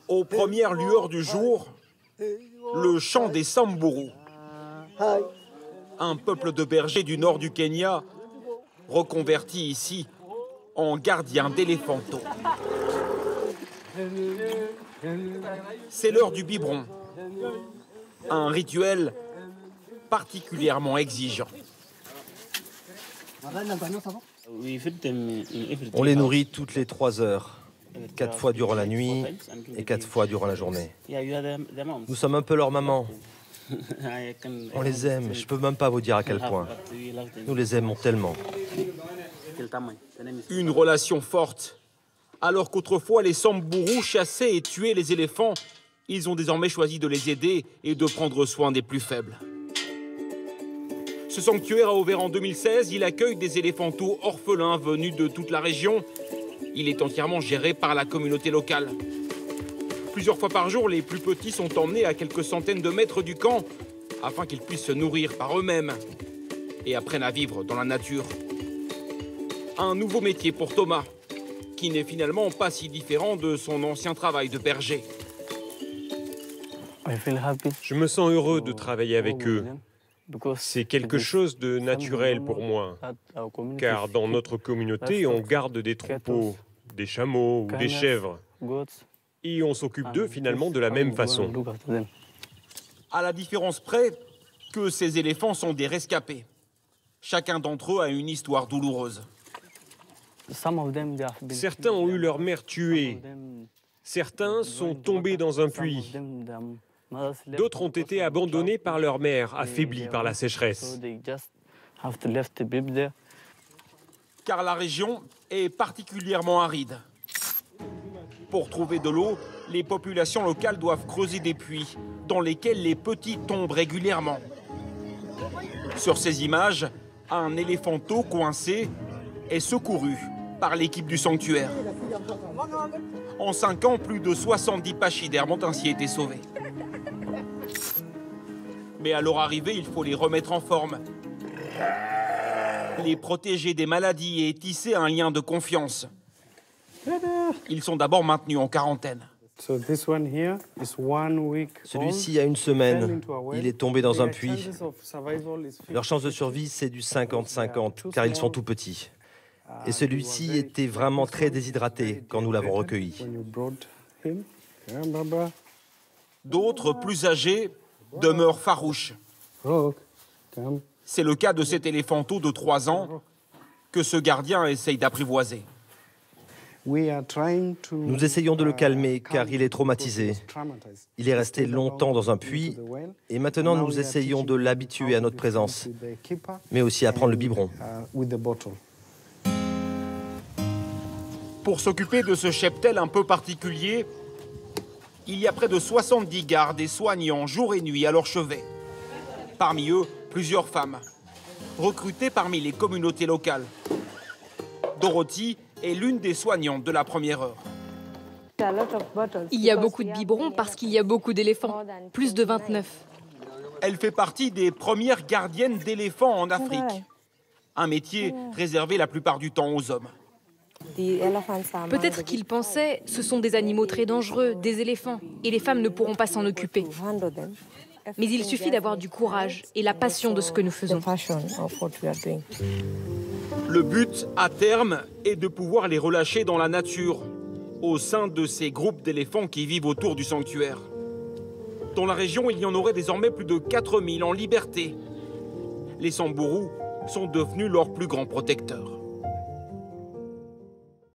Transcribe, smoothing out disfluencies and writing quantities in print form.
Aux premières lueurs du jour, le chant des Samburu, un peuple de bergers du nord du Kenya, reconverti ici en gardien d'éléphanteaux. C'est l'heure du biberon, un rituel particulièrement exigeant. On les nourrit toutes les 3 heures, 4 fois durant la nuit et 4 fois durant la journée. Nous sommes un peu leur maman. On les aime, je ne peux même pas vous dire à quel point. Nous les aimons tellement. Une relation forte. Alors qu'autrefois les Samburu chassaient et tuaient les éléphants, ils ont désormais choisi de les aider et de prendre soin des plus faibles. Ce sanctuaire a ouvert en 2016, il accueille des éléphantaux orphelins venus de toute la région. Il est entièrement géré par la communauté locale. Plusieurs fois par jour, les plus petits sont emmenés à quelques centaines de mètres du camp afin qu'ils puissent se nourrir par eux-mêmes et apprennent à vivre dans la nature. Un nouveau métier pour Thomas, qui n'est finalement pas si différent de son ancien travail de berger. Je me sens heureux de travailler avec eux. C'est quelque chose de naturel pour moi, car dans notre communauté, on garde des troupeaux, des chameaux ou des chèvres, et on s'occupe d'eux finalement de la même façon. À la différence près que ces éléphants sont des rescapés. Chacun d'entre eux a une histoire douloureuse. Certains ont eu leur mère tuée, certains sont tombés dans un puits, d'autres ont été abandonnés par leur mère, affaiblis par la sécheresse. Car la région est particulièrement aride. Pour trouver de l'eau, les populations locales doivent creuser des puits dans lesquels les petits tombent régulièrement. Sur ces images, un éléphanteau coincé est secouru par l'équipe du sanctuaire. En 5 ans, plus de 70 pachydermes ont ainsi été sauvés. Mais à leur arrivée, il faut les remettre en forme, les protéger des maladies et tisser un lien de confiance. Ils sont d'abord maintenus en quarantaine. Celui-ci a 1 semaine. Il est tombé dans un puits. Leur chance de survie, c'est du 50-50, car ils sont tout petits. Et celui-ci était vraiment très déshydraté quand nous l'avons recueilli. D'autres, plus âgés, demeurent farouches. C'est le cas de cet éléphanteau de 3 ans que ce gardien essaye d'apprivoiser. Nous essayons de le calmer car il est traumatisé. Il est resté longtemps dans un puits et maintenant nous essayons de l'habituer à notre présence, mais aussi à prendre le biberon. Pour s'occuper de ce cheptel un peu particulier, il y a près de 70 gardes et soignants jour et nuit à leur chevet. Parmi eux, plusieurs femmes, recrutées parmi les communautés locales. Dorothy est l'une des soignantes de la première heure. Il y a beaucoup de biberons parce qu'il y a beaucoup d'éléphants, plus de 29. Elle fait partie des premières gardiennes d'éléphants en Afrique. Un métier réservé la plupart du temps aux hommes. Peut-être qu'ils pensaient ce sont des animaux très dangereux, des éléphants, et les femmes ne pourront pas s'en occuper. Mais il suffit d'avoir du courage et la passion de ce que nous faisons. Le but, à terme, est de pouvoir les relâcher dans la nature, au sein de ces groupes d'éléphants qui vivent autour du sanctuaire. Dans la région, il y en aurait désormais plus de 4000 en liberté. Les Samburu sont devenus leurs plus grands protecteurs.